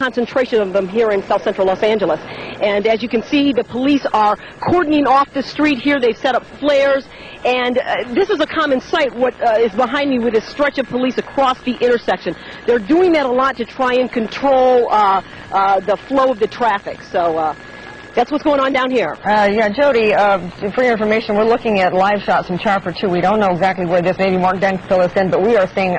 Concentration of them here in South Central Los Angeles. And as you can see, the police are cordoning off the street here. They've set up flares, and this is a common sight. What is behind me with this stretch of police across the intersection. They're doing that a lot to try and control the flow of the traffic. So that's what's going on down here. Yeah, Jody, for your information, we're looking at live shots from Charper 2. We don't know exactly where this, maybe Mark Dent fill us in, but we are seeing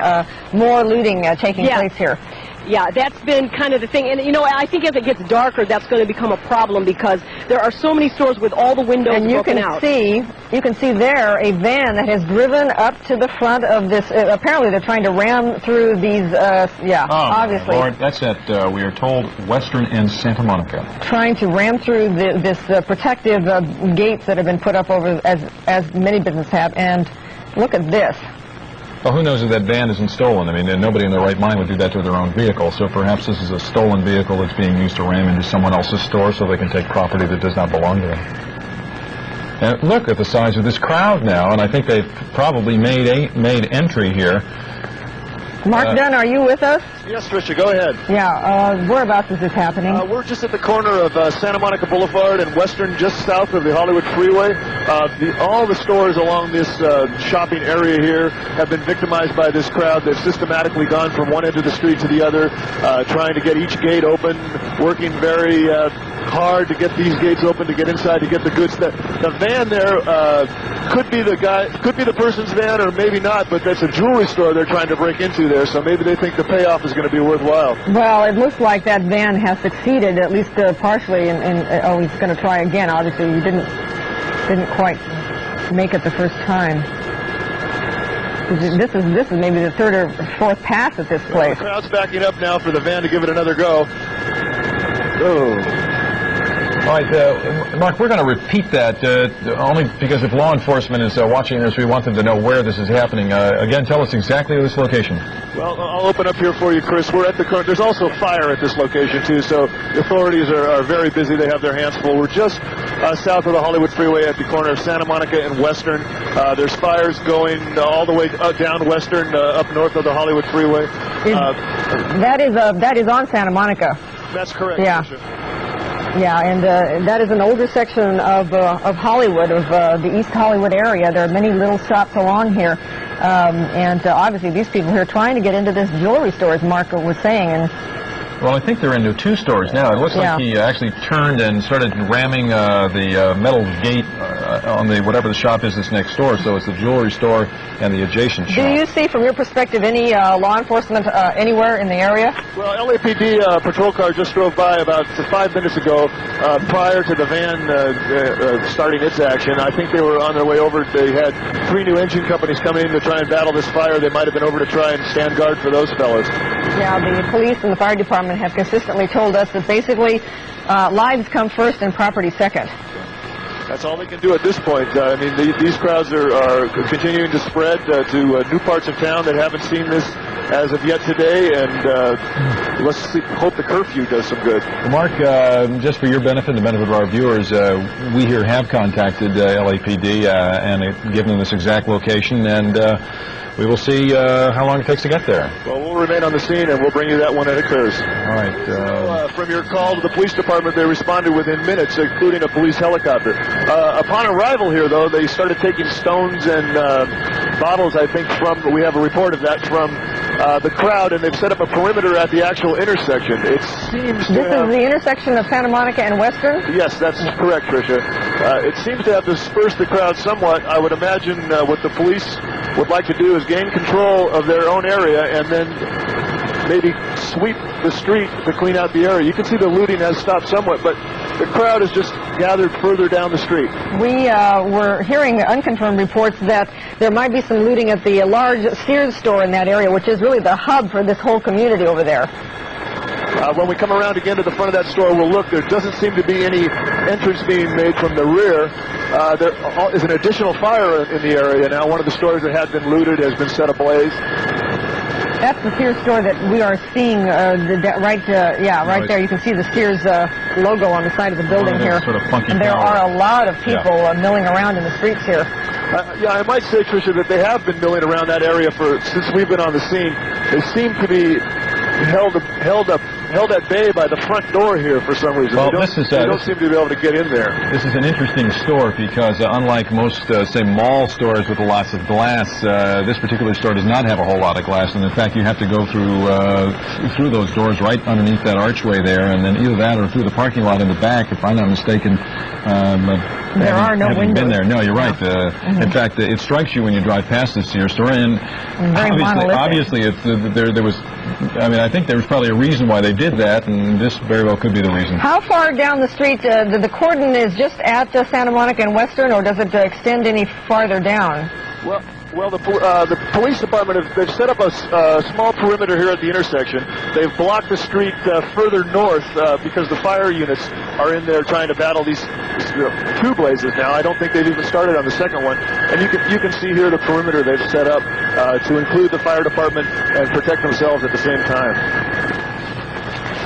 more looting taking place here. Yeah, that's been kind of the thing. And, you know, I think as it gets darker, that's going to become a problem because there are so many stores with all the windows broken out. And you can see there a van that has driven up to the front of this. Apparently, they're trying to ram through these, obviously. Lord, that's at, we are told, Western and Santa Monica. Trying to ram through this protective gates that have been put up over, as many businesses have. And look at this. Well, who knows if that van isn't stolen? I mean, nobody in their right mind would do that to their own vehicle. So perhaps this is a stolen vehicle that's being used to ram into someone else's store so they can take property that does not belong to them. And look at the size of this crowd now, and I think they've probably made entry here. Mark Dunn, are you with us? Yes, Tricia, go ahead. Yeah, whereabouts is this happening? We're just at the corner of Santa Monica Boulevard and Western, just south of the Hollywood Freeway. All the stores along this shopping area here have been victimized by this crowd. They've systematically gone from one end of the street to the other, trying to get each gate open, working very hard to get these gates open, to get inside, to get the goods. The van there could be the person's van or maybe not, but that's a jewelry store they're trying to break into there, so maybe they think the payoff is going to be worthwhile. Well, it looks like that van has succeeded, at least partially, oh, he's going to try again. Obviously, he didn't quite make it the first time. This is maybe the third or fourth pass at this place. The crowd's backing up now for the van to give it another go. Oh. All right, Mark, we're going to repeat that only because if law enforcement is watching this, we want them to know where this is happening. Again, tell us exactly this location. Well, I'll open up here for you, Chris. We're at the corner. There's also fire at this location, too, so the authorities are very busy. They have their hands full. We're just south of the Hollywood Freeway at the corner of Santa Monica and Western. There's fires going all the way down Western, up north of the Hollywood Freeway. That is on Santa Monica. That's correct. Yeah. Tricia. Yeah, and that is an older section of Hollywood, of the East Hollywood area. There are many little shops along here, and obviously these people here are trying to get into this jewelry store, as Mark was saying. And well, I think they're into two stores now. It looks like he actually turned and started ramming the metal gate on the whatever the shop is that's next door. So it's the jewelry store and the adjacent shop. Do you see, from your perspective, any law enforcement anywhere in the area? Well, LAPD patrol car just drove by about 5 minutes ago prior to the van starting its action. I think they were on their way over. They had 3 new engine companies coming in to try and battle this fire. They might have been over to try and stand guard for those fellas. Yeah, the police and the fire department have consistently told us that basically lives come first and property second. That's all they can do at this point. I mean, these crowds are continuing to spread to new parts of town that haven't seen this as of yet today, and let's hope the curfew does some good. Mark, just for your benefit and the benefit of our viewers, we here have contacted LAPD and given them this exact location, and we will see how long it takes to get there. Well, we'll remain on the scene, and we'll bring you that when it occurs. All right. From your call to the police department, they responded within minutes, including a police helicopter. Upon arrival here, though, they started taking stones and bottles, I think, we have a report of that, from the crowd, and they've set up a perimeter at the actual intersection. It seems to This is the intersection of Santa Monica and Western? Yes, that's correct, Tricia. It seems to have dispersed the crowd somewhat. I would imagine what the police would like to do is gain control of their own area and then maybe sweep the street to clean out the area. You can see the looting has stopped somewhat, but the crowd has just gathered further down the street. We were hearing unconfirmed reports that there might be some looting at the large Sears store in that area, which is really the hub for this whole community over there. When we come around again to the front of that store, we'll look. There doesn't seem to be any entrance being made from the rear. There is an additional fire in the area now. One of the stores that had been looted has been set ablaze. That's the Sears store that we are seeing right there. You can see the Sears logo on the side of the building here. Sort of funky and there are a lot of people milling around in the streets here. Yeah, I might say, Tricia, that they have been milling around that area since we've been on the scene. They seem to be held up held at bay by the front door here for some reason. Well, they don't seem to be able to get in there. This is an interesting store because unlike most, say, mall stores with lots of glass, this particular store does not have a whole lot of glass. And in fact, you have to go through those doors right underneath that archway there, and then either that or through the parking lot in the back, if I'm not mistaken. There are no windows. Been there. No, you're right. In fact, it strikes you when you drive past this Sears store, and obviously there was. I mean, I think there was probably a reason why they did that, and this very well could be the reason. How far down the street, the cordon is just at Santa Monica and Western, or does it extend any farther down? Well, the police department they've set up a small perimeter here at the intersection. They've blocked the street further north because the fire units are in there trying to battle these two blazes now. I don't think they've even started on the second one. And you can see here the perimeter they've set up to include the fire department and protect themselves at the same time.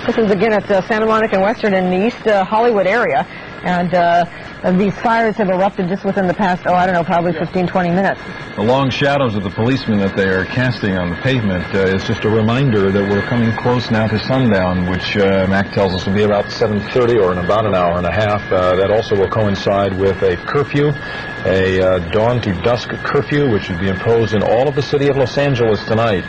This is again at Santa Monica and Western in the East Hollywood area, and these fires have erupted just within the past, probably 15, 20 minutes. The long shadows of the policemen that they are casting on the pavement is just a reminder that we're coming close now to sundown, which Mac tells us will be about 7:30 or in about an hour and a half. That also will coincide with a curfew, a dawn to dusk curfew, which would be imposed in all of the city of Los Angeles tonight.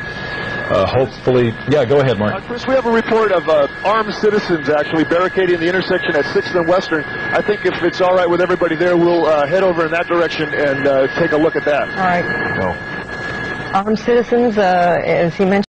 Hopefully, yeah, go ahead, Mark. Chris, we have a report of armed citizens actually barricading the intersection at 6th and Western. I think if it's all right with everybody there, we'll head over in that direction and take a look at that. All right. Go. Armed citizens, as he mentioned.